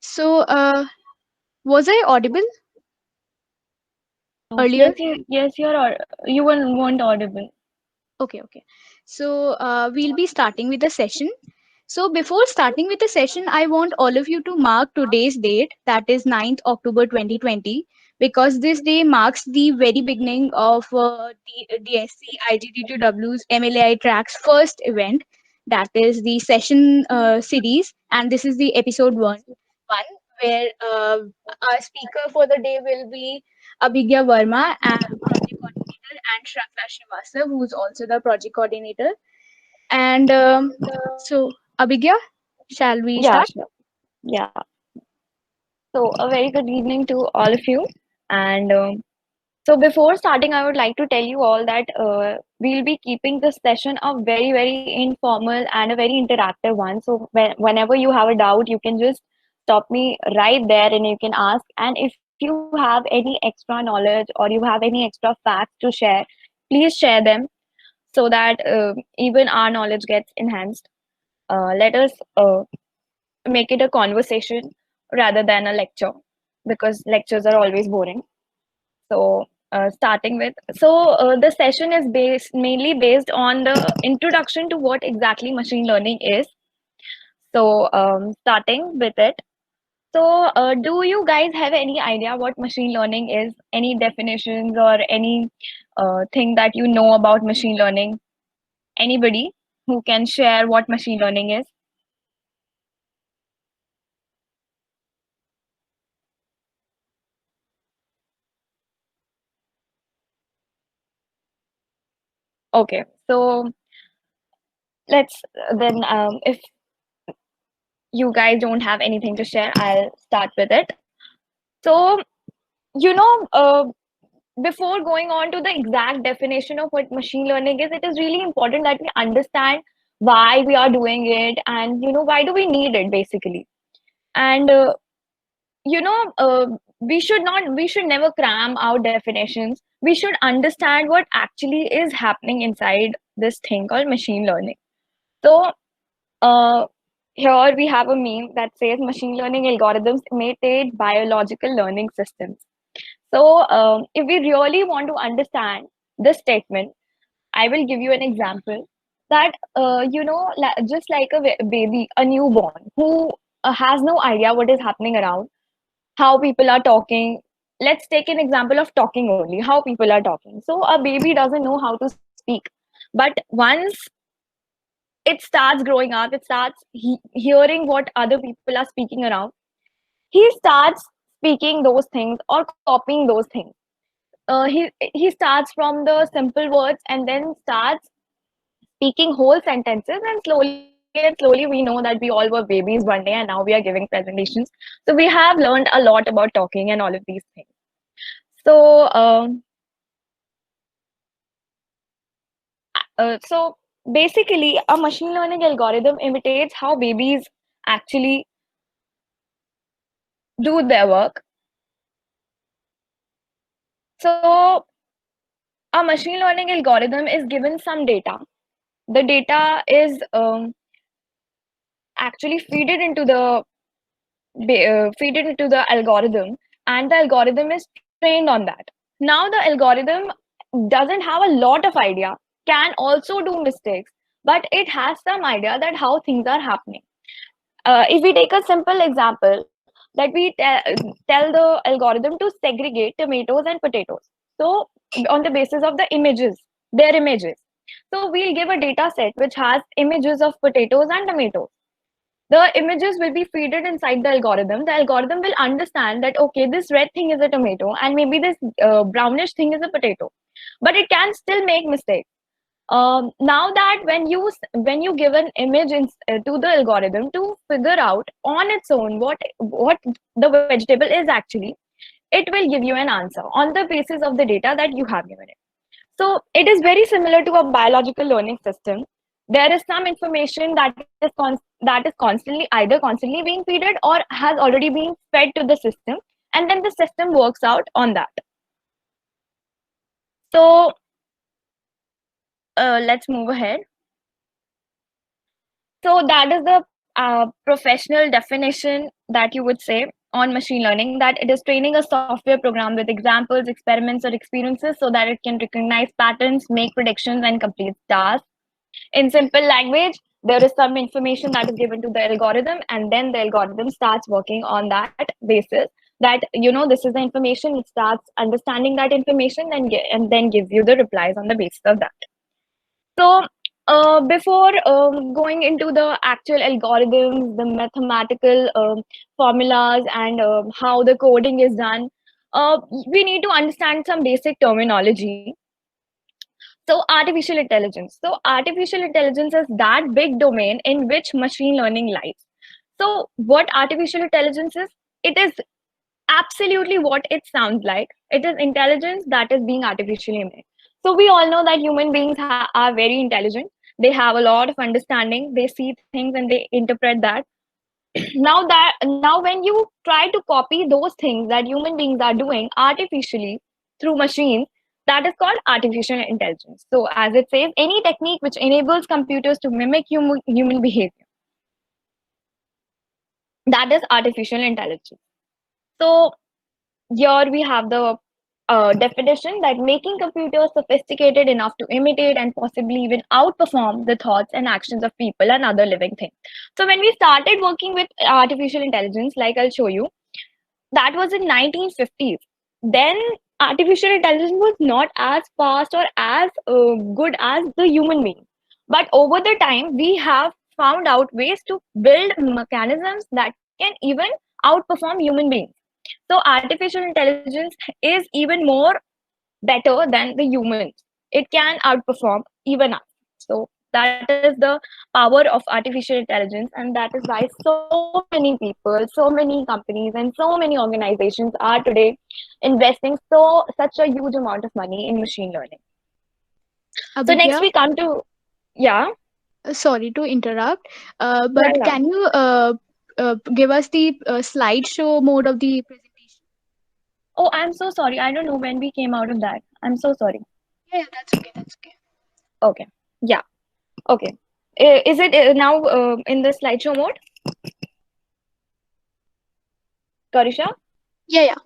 So, was I audible Yes, earlier? you weren't audible. Okay, okay. So, we'll be starting with the session. So, before starting with the session, I want all of you to mark today's date, that is 9th October 2020, because this day marks the very beginning of the DSC IGT2W's MLAI Track's first event, that is the session series, and this is the episode one where our speaker for the day will be Abhigya Verma, and project coordinator, and Shraddha Srivastava, who's also the project coordinator. And so, Abhigya, shall we Yeah, start? sure. Yeah. So, a very good evening to all of you. And so, before starting, I would like to tell you all that we'll be keeping this session a very, very informal and a very interactive one. So, whenever you have a doubt, you can just stop me right there and you can ask. And if you have any extra knowledge or you have any extra facts to share, please share them so that even our knowledge gets enhanced. Let us make it a conversation rather than a lecture because lectures are always boring. So, starting with, the session is based mainly based on the introduction to what exactly machine learning is. So, starting with it. So, do you guys have any idea what machine learning is? Any definitions or any thing that you know about machine learning? Anybody who can share what machine learning is? Okay, so let's then if you guys don't have anything to share, I'll start with it. So, you know, before going on to the exact definition of what machine learning is, it is really important that we understand why we are doing it and, why do we need it basically. And, you know, uh, we should never cram our definitions. We should understand what actually is happening inside this thing called machine learning. So, uh, here we have a meme that says machine learning algorithms imitate biological learning systems. So, if we really want to understand this statement, I will give you an example that, just like a baby, a newborn who has no idea what is happening around, how people are talking. Let's take an example of talking only, how people are talking. So, a baby doesn't know how to speak. But once it starts growing up, it starts hearing what other people are speaking around, he starts speaking those things or copying those things. He starts from the simple words and then starts speaking whole sentences, and slowly we know that we all were babies one day and now we are giving presentations. So we have learned a lot about talking and all of these things. So so basically a machine learning algorithm imitates how babies actually do their work. So a machine learning algorithm is given some data. The data is actually feed it into the algorithm, and the algorithm is trained on that. Now the algorithm doesn't have a lot of idea, can also do mistakes, but it has some idea that how things are happening. If we take a simple example, that we tell the algorithm to segregate tomatoes and potatoes, so on the basis of the images, their images. So we'll give a data set which has images of potatoes and tomatoes. The images will be fed inside the algorithm. The algorithm will understand that okay, this red thing is a tomato and maybe this brownish thing is a potato, but it can still make mistakes. Now that when you give an image to the algorithm to figure out on its own what the vegetable is actually, it will give you an answer on the basis of the data that you have given it. So it is very similar to a biological learning system. There is some information that is constantly being fed or has already been fed to the system, and then the system works out on that. So let's move ahead. So that is the professional definition that you would say on machine learning, that it is training a software program with examples, experiments, or experiences so that it can recognize patterns, make predictions, and complete tasks. In simple language, there is some information that is given to the algorithm, and then the algorithm starts working on that basis. That, this is the information. It starts understanding that information and then gives you the replies on the basis of that. So, before going into the actual algorithms, the mathematical formulas, and how the coding is done, we need to understand some basic terminology. So, artificial intelligence. So, artificial intelligence is that big domain in which machine learning lies. So, what artificial intelligence is? It is absolutely what it sounds like. It is intelligence that is being artificially made. So we all know that human beings are very intelligent. They have a lot of understanding. They see things and they interpret that. Now when you try to copy those things that human beings are doing artificially through machines, that is called artificial intelligence. So as it says, any technique which enables computers to mimic human behavior, that is artificial intelligence. So here we have the definition that making computers sophisticated enough to imitate and possibly even outperform the thoughts and actions of people and other living things. So when we started working with artificial intelligence, like I'll show you, that was in 1950s. Then artificial intelligence was not as fast or as good as the human being. But over the time, we have found out ways to build mechanisms that can even outperform human beings. So artificial intelligence is even more better than the humans. It can outperform even us. So that is the power of artificial intelligence, and that is why so many people, so many companies, and so many organizations are today investing such a huge amount of money in machine learning. So next we Abhigya, come to, yeah, sorry to interrupt, yeah, but yeah. can you give us the slideshow mode of the presentation? Oh, I'm so sorry. I don't know when we came out of that. I'm so sorry. Yeah, yeah, that's okay. That's okay. Okay. Yeah. Okay. Is it now in the slideshow mode, Karisha? Yeah, yeah.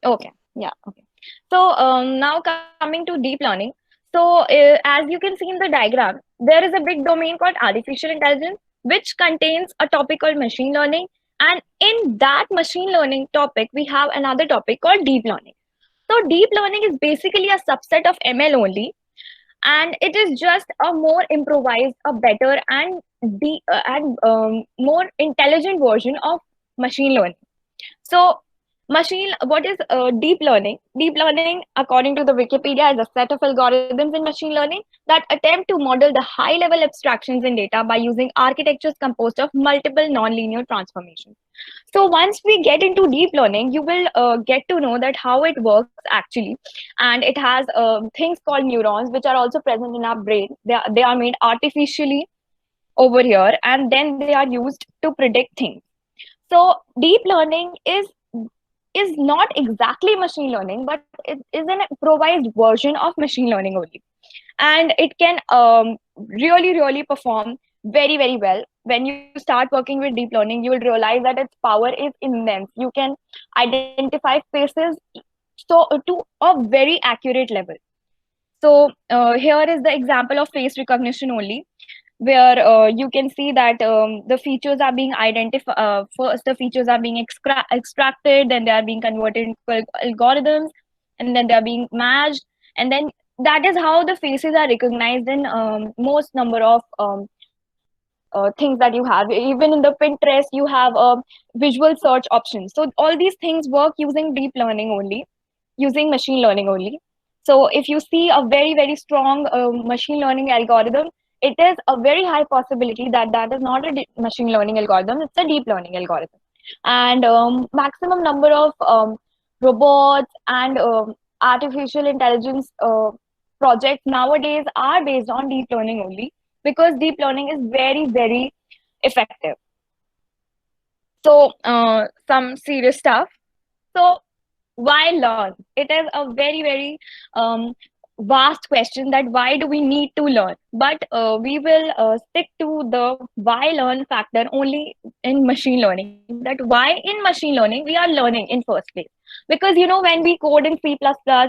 Okay. Yeah. Okay. So now coming to deep learning. So as you can see in the diagram, there is a big domain called artificial intelligence, which contains a topic called machine learning. And in that machine learning topic, we have another topic called deep learning. So deep learning is basically a subset of ML only, and it is just a more improvised, a better, and more intelligent version of machine learning. So, what is deep learning? Deep learning, according to the Wikipedia, is a set of algorithms in machine learning that attempt to model the high level abstractions in data by using architectures composed of multiple nonlinear transformations. So once we get into deep learning, you will get to know that how it works actually, and it has things called neurons, which are also present in our brain. They are made artificially over here, and then they are used to predict things. So deep learning is not exactly machine learning, but it is an improvised version of machine learning only, and it can really perform very well. When you start working with deep learning, you will realize that its power is immense. You can identify faces to a very accurate level. So here is the example of face recognition only, where you can see that the features are being identified. First, the features are being extracted, then they are being converted into algorithms, and then they are being matched, and then that is how the faces are recognized in most number of things that you have. Even in the Pinterest, you have visual search options. So all these things work using deep learning only, using machine learning only. So if you see a very strong machine learning algorithm, it is a very high possibility that that is not a machine learning algorithm, it's a deep learning algorithm. And maximum number of robots and artificial intelligence projects nowadays are based on deep learning only, because deep learning is very effective. So some serious stuff. So why learn? It is a very um, vast question that why do we need to learn, but we will stick to the why learn factor only in machine learning, that why in machine learning we are learning in first place. Because when we code in C++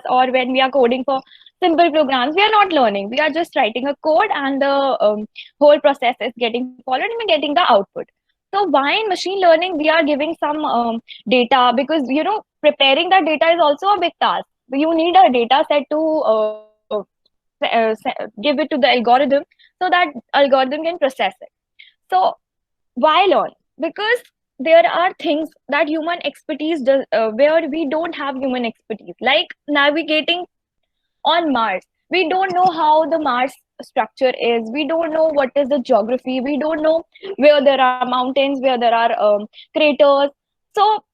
or when we are coding for simple programs, we are not learning, we are just writing a code, and the whole process is getting followed and we're getting the output. So why in machine learning we are giving some data, because preparing that data is also a big task. You need a data set to give it to the algorithm so that algorithm can process it. So why learn? Because there are things that human expertise does, where we don't have human expertise, like navigating on Mars. We don't know how the Mars structure is. We don't know what is the geography. We don't know where there are mountains, where there are craters. So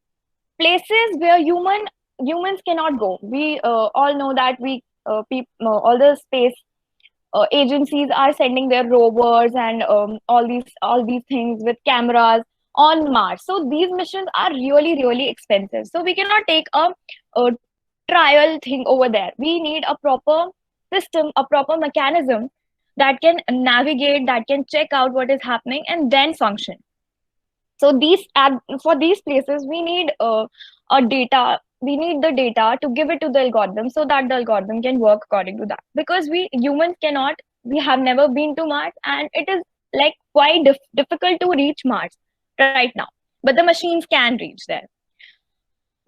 places where humans cannot go. We all know that all the space agencies are sending their rovers and all these things with cameras on Mars. So these missions are really expensive. So we cannot take a trial thing over there. We need a proper system, a proper mechanism that can navigate, that can check out what is happening and then function. So for these places we need a data. We need the data to give it to the algorithm so that the algorithm can work according to that, because we humans cannot. We have never been to Mars, and it is like quite difficult to reach Mars right now, but the machines can reach there.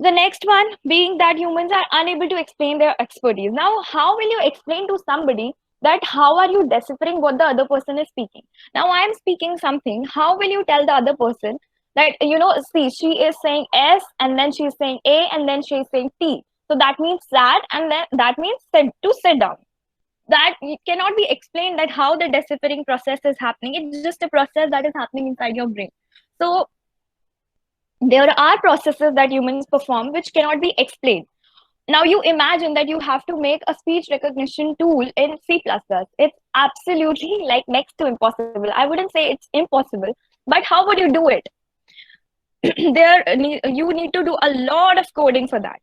The next one being that humans are unable to explain their expertise. Now, how will you explain to somebody that how are you deciphering what the other person is speaking? Now, I am speaking something. How will you tell the other person that, see, she is saying S and then she is saying A and then she is saying T. So that means that, and then that means sit down. That cannot be explained, that how the deciphering process is happening. It's just a process that is happening inside your brain. So there are processes that humans perform which cannot be explained. Now you imagine that you have to make a speech recognition tool in C++. It's absolutely like next to impossible. I wouldn't say it's impossible, but how would you do it? You need to do a lot of coding for that.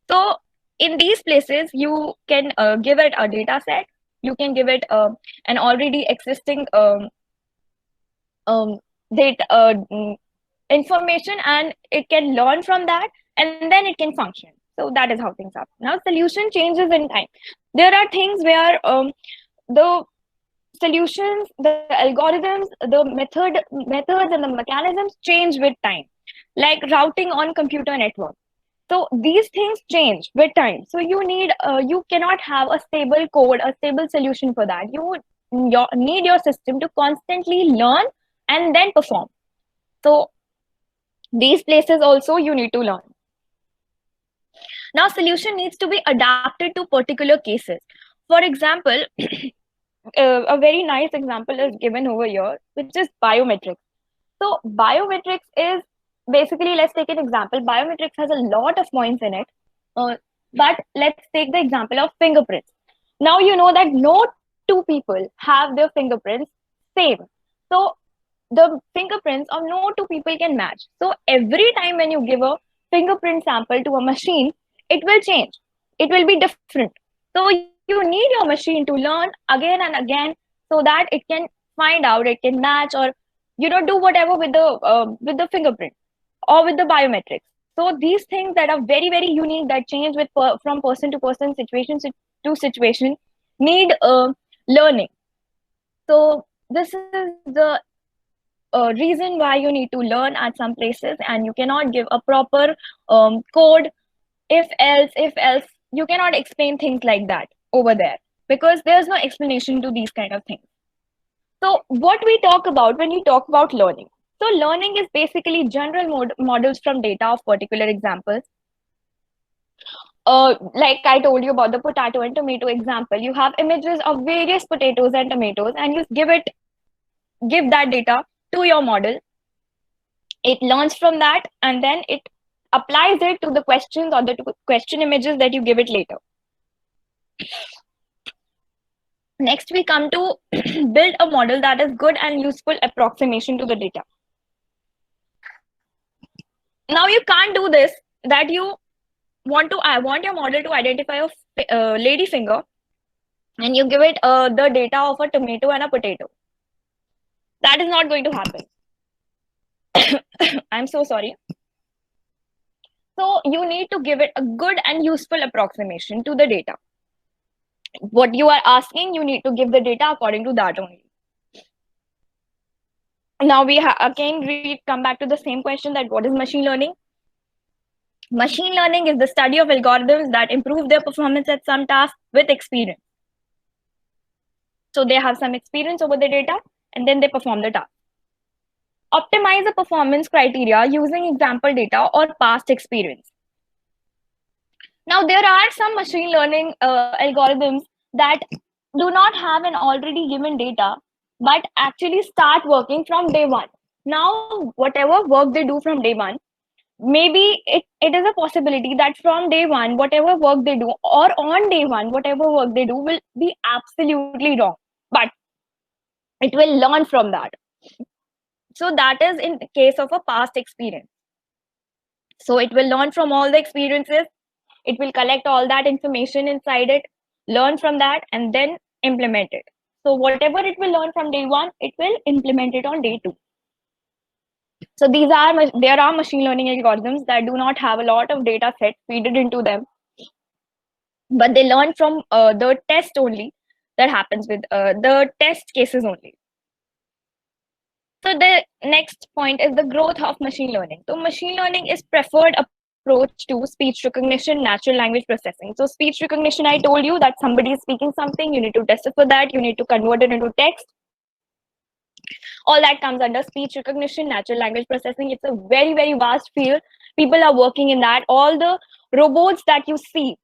So in these places, you can give it a data set. You can give it an already existing data information, and it can learn from that, and then it can function. So that is how things are. Now solution changes in time. There are things where the solutions, the algorithms, the methods and the mechanisms change with time, like routing on computer network. So these things change with time. So you cannot have a stable code, a stable solution for that. You need your system to constantly learn and then perform. So these places also you need to learn. Now solution needs to be adapted to particular cases. For example, a very nice example is given over here, which is biometrics. So biometrics is basically, let's take an example. Biometrics has a lot of points in it, but let's take the example of fingerprints. Now you know that no two people have their fingerprints same. So the fingerprints of no two people can match. So every time when you give a fingerprint sample to a machine, it will change. It will be different. So you need your machine to learn again and again so that it can find out, it can match, or do whatever with the fingerprint or with the biometrics. So these things that are very unique, that change from person to person, situation to situation, need learning. So this is the reason why you need to learn at some places, and you cannot give a proper code, if else. You cannot explain things like that over there, because there's no explanation to these kind of things. So what we talk about when you talk about learning? So learning is basically general models from data of particular examples. Like I told you about the potato and tomato example, you have images of various potatoes and tomatoes, and you give that data to your model. It learns from that, and then it applies it to the questions or the question images that you give it later. Next, we come to build a model that is good and useful approximation to the data. Now you can't do this, that I want your model to identify a lady finger and you give it the data of a tomato and a potato. That is not going to happen. I'm so sorry. So you need to give it a good and useful approximation to the data. What you are asking, you need to give the data according to that only. Now we come back to the same question, that what is machine learning? Machine learning is the study of algorithms that improve their performance at some task with experience. So they have some experience over the data and then they perform the task. Optimize the performance criteria using example data or past experience. Now there are some machine learning algorithms that do not have an already given data, but actually start working from day one. Now, whatever work they do from day one, maybe it is a possibility that from day one, whatever work they do, or on day one, whatever work they do will be absolutely wrong. But it will learn from that. So that is in the case of a past experience. So it will learn from all the experiences. It will collect all that information inside it, learn from that, and then implement it. So whatever it will learn from day one, it will implement it on day two. So there are machine learning algorithms that do not have a lot of data set fed into them, but they learn from the test only that happens with the test cases only. So the next point is the growth of machine learning. So machine learning is preferred approach to speech recognition, natural language processing. So speech recognition, I told you that somebody is speaking something, you need to test it for that, you need to convert it into text. All that comes under speech recognition, natural language processing. It's a very, very vast field. People are working in that. All the robots that you see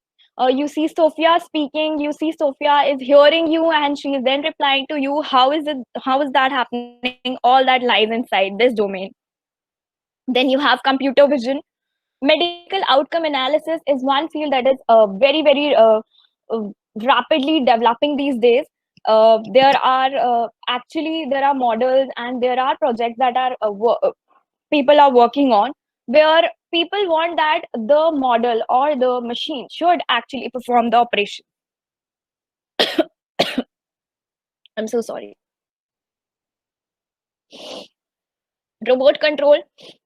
Sophia speaking, you see Sophia is hearing you and she is then replying to you. How is that happening? All that lies inside this domain. Then you have computer vision. Medical outcome analysis is one field that is very, very rapidly developing these days. There are models and there are projects that are people are working on, where people want that the model or the machine should actually perform the operation. I'm so sorry. Robot control,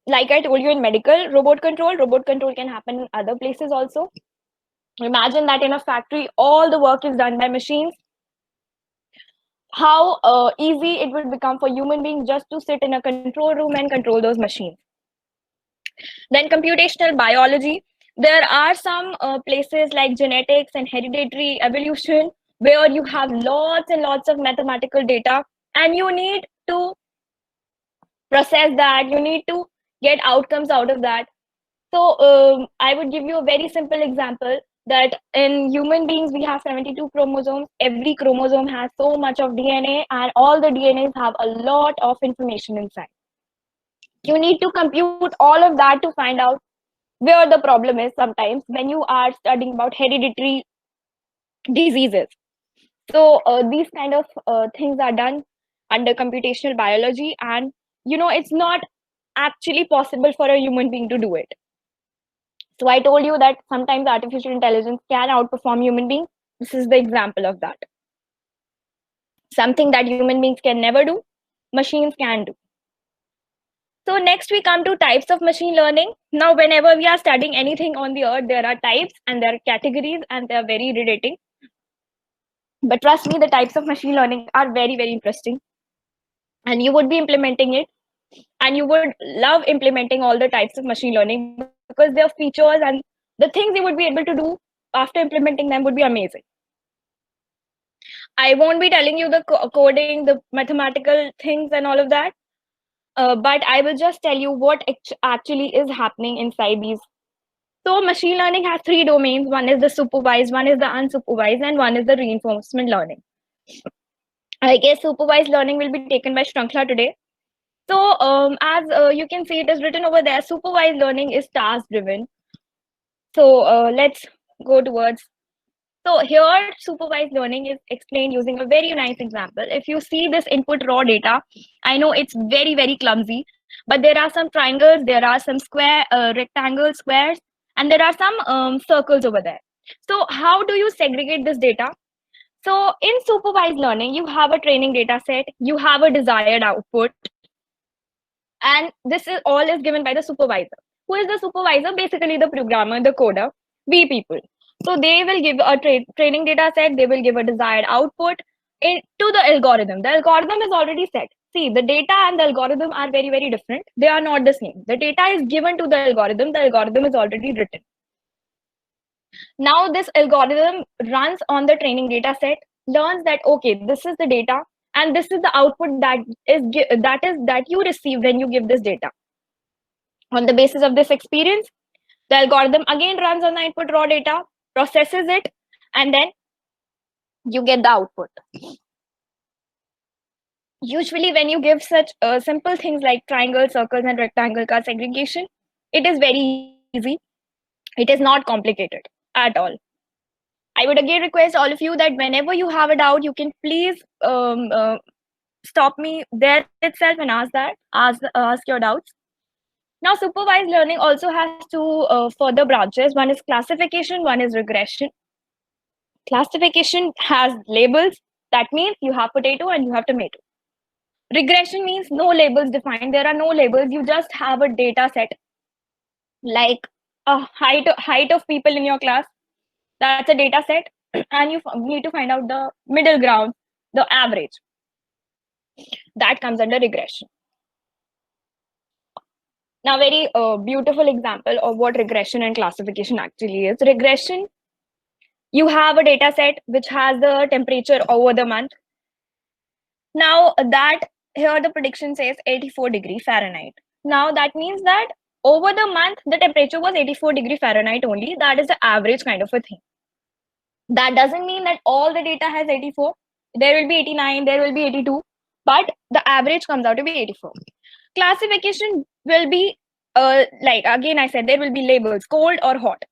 like I told you in medical, robot control can happen in other places also. Imagine that in a factory, all the work is done by machines. How easy it would become for human beings just to sit in a control room and control those machines. Then computational biology. There are some places like genetics and hereditary evolution where you have lots and lots of mathematical data and you need to process that, you need to get outcomes out of that. So I would give you a very simple example that in human beings, we have 72 chromosomes. Every chromosome has so much of DNA and all the DNAs have a lot of information inside. You need to compute all of that to find out where the problem is sometimes when you are studying about hereditary diseases. So these kind of things are done under computational biology, and it's not actually possible for a human being to do it. So I told you that sometimes artificial intelligence can outperform human beings. This is the example of that. Something that human beings can never do, machines can do. So next we come to types of machine learning. Now, whenever we are studying anything on the earth, there are types and there are categories and they are very irritating. But trust me, the types of machine learning are very, very interesting. And you would be implementing it. And you would love implementing all the types of machine learning because their features and the things you would be able to do after implementing them would be amazing. I won't be telling you the coding, the mathematical things and all of that. But I will just tell you what actually is happening inside these. So machine learning has three domains. One is the supervised, one is the unsupervised, and one is the reinforcement learning. I guess supervised learning will be taken by Shrankla today. So as you can see, it is written over there, supervised learning is task driven. So let's go towards. So here, supervised learning is explained using a very nice example. If you see this input raw data, I know it's very, very clumsy, but there are some triangles, there are some rectangle squares, and there are some circles over there. So how do you segregate this data? So in supervised learning, you have a training data set, you have a desired output, and this is all is given by the supervisor. Who is the supervisor? Basically the programmer, the coder, we people. So they will give a training data set, they will give a desired output to the algorithm. The algorithm is already set. See, the data and the algorithm are very, very different. They are not the same. The data is given to the algorithm is already written. Now this algorithm runs on the training data set, learns that okay, this is the data and this is the output that you receive when you give this data. On the basis of this experience, the algorithm again runs on the input raw data, processes it, and then you get the output. Usually when you give such simple things like triangle, circles, and rectangle card segregation, it is very easy. It is not complicated at all. I would again request all of you that whenever you have a doubt, you can please stop me there itself and ask your doubts. Now, supervised learning also has two further branches. One is classification, one is regression. Classification has labels. That means you have potato and you have tomato. Regression means no labels defined. There are no labels. You just have a data set like a height of people in your class. That's a data set, and you need to find out the middle ground, the average. That comes under regression. Now, very beautiful example of what regression and classification actually is. Regression, you have a data set which has the temperature over the month. Now, that here the prediction says 84 degree Fahrenheit. Now, that means that over the month, the temperature was 84 degree Fahrenheit only. That is the average kind of a thing. That doesn't mean that all the data has 84. There will be 89, there will be 82, but the average comes out to be 84. Classification will be like again I said there will be labels cold or hot.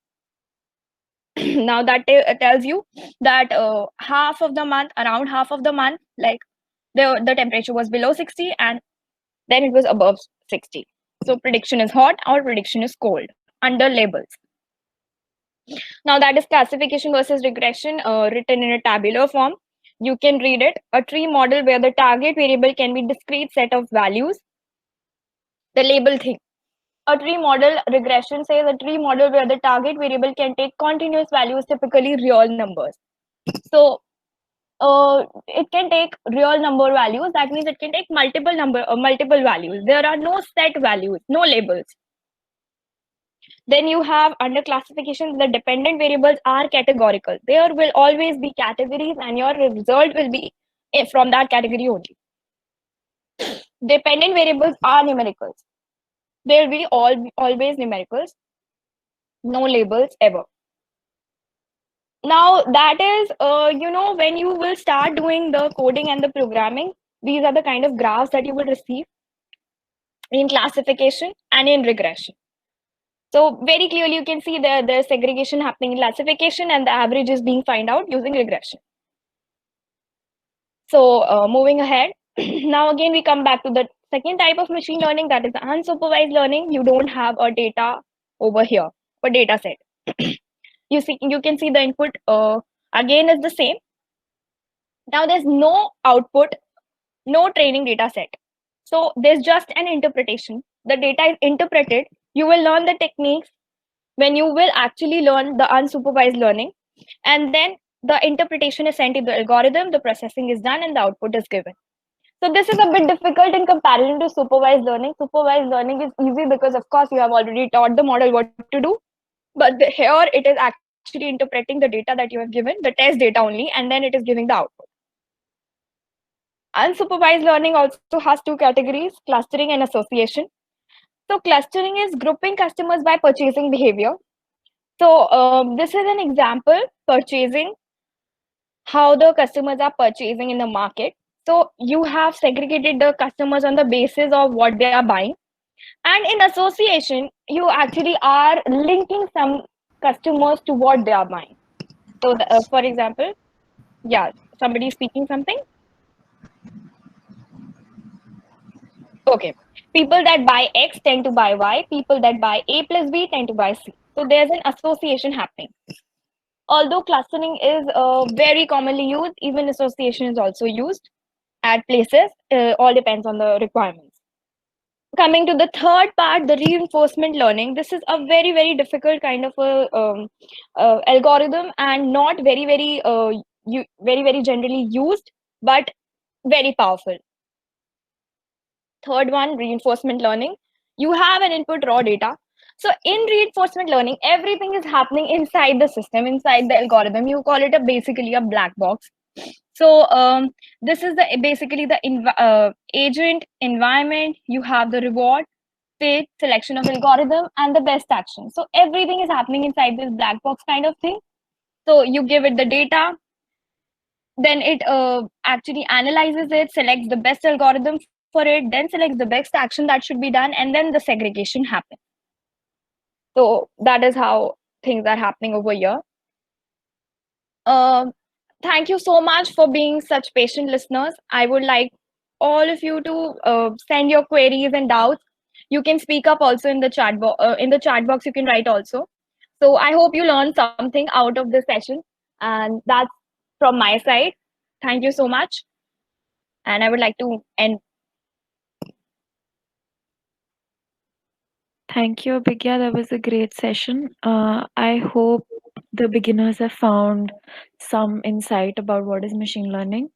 Now that tells you that half of the month, around half of the month, like the temperature was below 60 and then it was above 60. So prediction is hot or prediction is cold under labels. Now that is classification versus regression written in a tabular form. You can read it. A tree model where the target variable can be discrete set of values. The label thing. A tree model regression says a tree model where the target variable can take continuous values, typically real numbers. So it can take real number values. That means it can take multiple values. There are no set values, no labels. Then you have under classification, the dependent variables are categorical. There will always be categories and your result will be from that category only. Dependent variables are numericals. There will be always numericals, no labels ever. Now that is, when you will start doing the coding and the programming, these are the kind of graphs that you will receive in classification and in regression. So very clearly you can see the segregation happening in classification and the average is being found out using regression. So moving ahead, now again we come back to the second type of machine learning, that is the unsupervised learning. You don't have a data over here, a data set. You can see the input again is the same. Now there's no output, no training data set. So there's just an interpretation. The data is interpreted. You will learn the techniques when you will actually learn the unsupervised learning. And then the interpretation is sent to the algorithm, the processing is done, and the output is given. So this is a bit difficult in comparison to supervised learning. Supervised learning is easy because, of course, you have already taught the model what to do. But here it is actually interpreting the data that you have given, the test data only, and then it is giving the output. Unsupervised learning also has two categories, clustering and association. So clustering is grouping customers by purchasing behavior. So this is an example, purchasing, how the customers are purchasing in the market. So you have segregated the customers on the basis of what they are buying. And in association, you actually are linking some customers to what they are buying. So for example, yeah, somebody is speaking something. Okay. People that buy X tend to buy Y. People that buy A plus B tend to buy C. So there's an association happening. Although clustering is very commonly used, even association is also used at places. All depends on the requirements. Coming to the third part, the reinforcement learning. This is a very difficult kind of a algorithm, and not very generally used, but very powerful. Third one, reinforcement learning. You have an input raw data. So in reinforcement learning, everything is happening inside the system, inside the algorithm. You call it a basically a black box. So this is the basically the agent environment. You have the reward, fit, selection of algorithm, and the best action. So everything is happening inside this black box kind of thing. So you give it the data, then it actually analyzes it, selects the best algorithm for it, then selects the best action that should be done, and then the segregation happens. So that is how things are happening over here. Um, Thank you so much for being such patient listeners. I would like all of you to send your queries and doubts. You can speak up also in the in the chat box. You can write also. So I hope you learned something out of this session, and that's from my side. Thank you so much, and I would like to end. Thank you, Abhigya. That was a great session. I hope the beginners have found some insight about what is machine learning.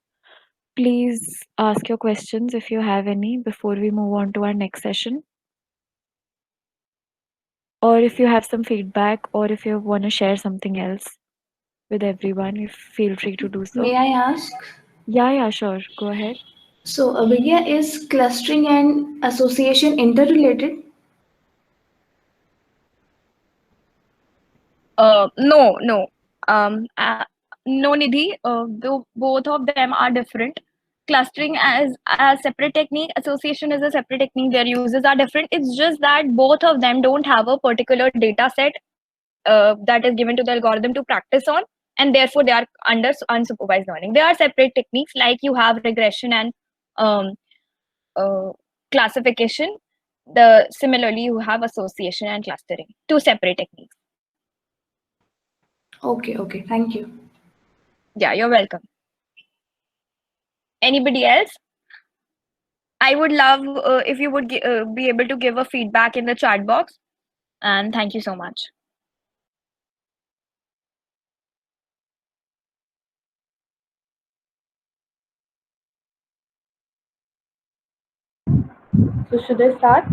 Please ask your questions if you have any before we move on to our next session. Or if you have some feedback, or if you want to share something else with everyone, you feel free to do so. May I ask? Yeah, sure. Go ahead. So, Abhigya, is clustering and association interrelated? No. Um, uh, no, Nidhi. Both of them are different. Clustering as a separate technique, association is a separate technique. Their uses are different. It's just that both of them don't have a particular data set that is given to the algorithm to practice on, and therefore they are under unsupervised learning. They are separate techniques, like you have regression and um, uh, classification. The similarly you have association and clustering, two separate techniques. Okay, thank you. Yeah, you're welcome. Anybody else? I would love if you would be able to give a feedback in the chat box. And thank you so much. So, should I start?